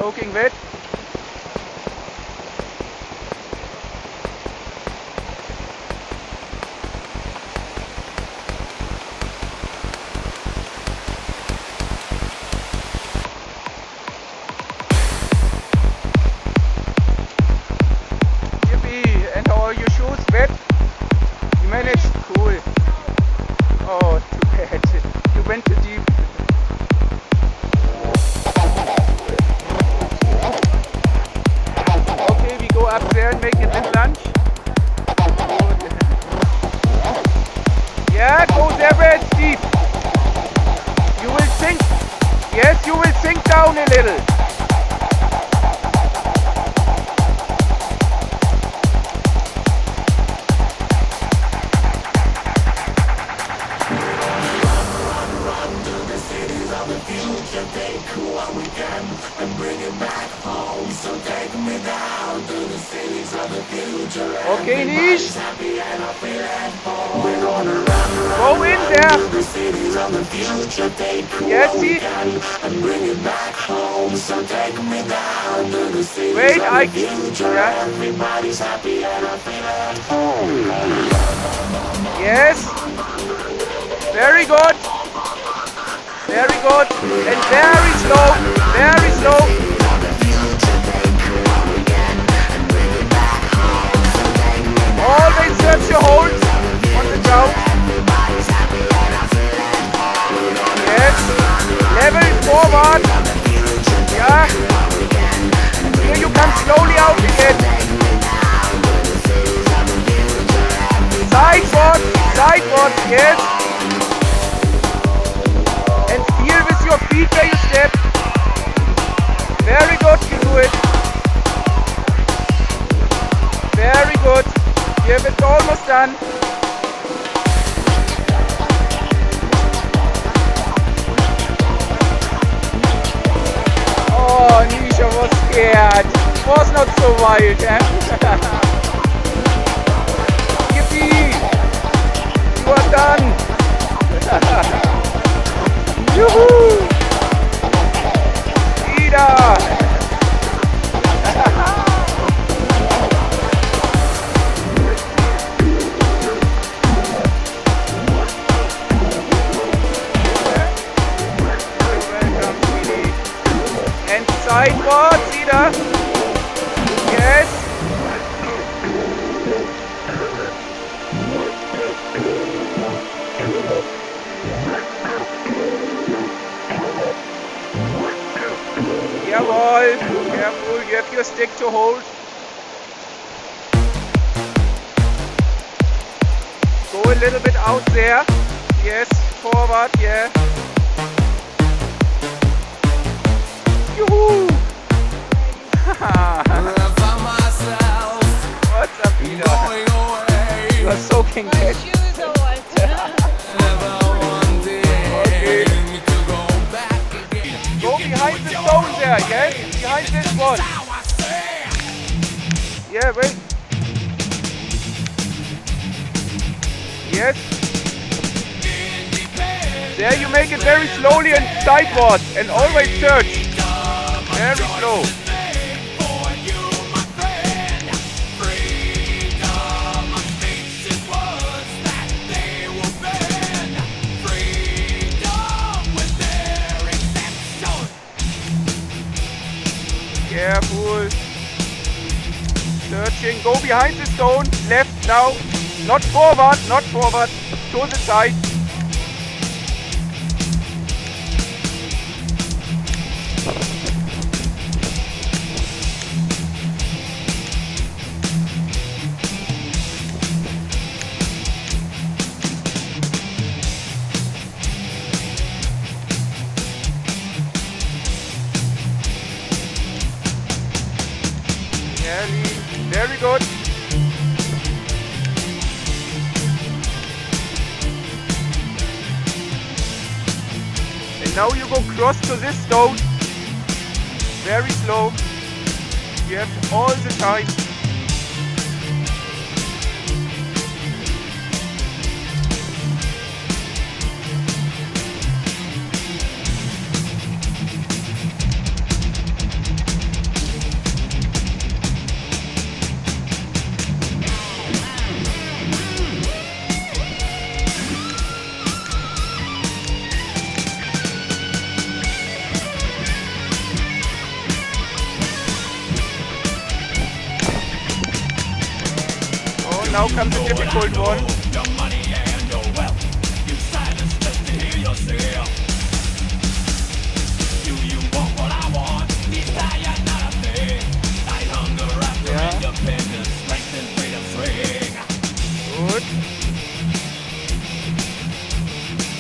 soaking wet. Yippee! And all your shoes wet? You managed? Cool. Oh, too bad. You went too deep. Okay, we go up there and make it with lunch. Yeah, go there where it's deep. You will sink. Yes, you will sink down a little. Okay, Niche. Go in there. Yes, see? Wait, Yes. Very good. Very good. And very slow. Very slow. Always search your holds on the ground. Yes. Level forward. Yeah. Here you come slowly out again. Sideward. Sideward. Yes. And feel with your feet where you step. Very good. You do it. Very good. Yeah, it's almost done. Oh, Nisha was scared. Was not so wild, eh? Yippee! You are done! Yoo-hoo! Ida! Sideward, Ida. Yes. Jawohl. Careful, you have your stick to hold. Go a little bit out there. Yes, forward, yeah. Yoo-hoo! What's up, Ida? You are soaking wet. Okay. Go behind the stone there, yes? Behind this one. Yeah, wait. Yes. There you make it very slowly and sideward and always search. Very slow. Careful. Searching. Go behind the stone. Left now. Not forward. Not forward. To the side. Very good. And now you go cross to this stone. Very slow. You have all the time. now comes a difficult one. Good.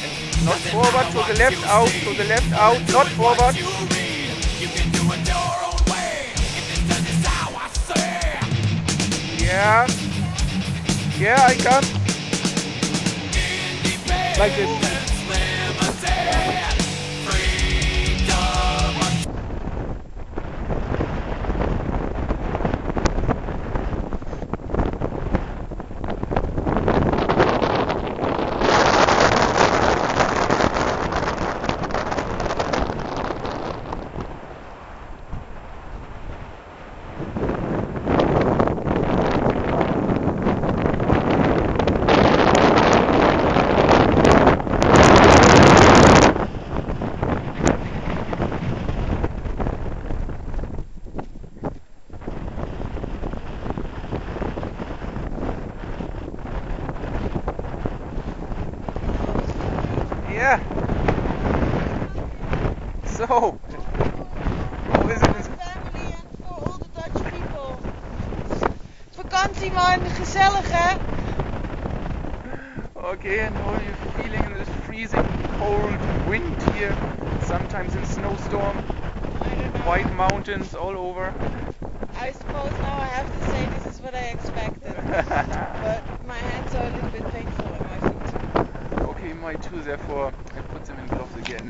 And not forward, to the left, out, to the left, out, not forward. Yeah. Yeah, I come. Like this. Yeah. So, how is it? Family and for all the Dutch people. Vakantie man, gezellig hè? Okay, and how are you feeling in this freezing cold wind here? Sometimes in snowstorm, I don't know. white mountains all over. I suppose now I have to say this is what I expected. But my hands are a little bit painful and my feet. Okay, my too, therefore I put them in gloves again.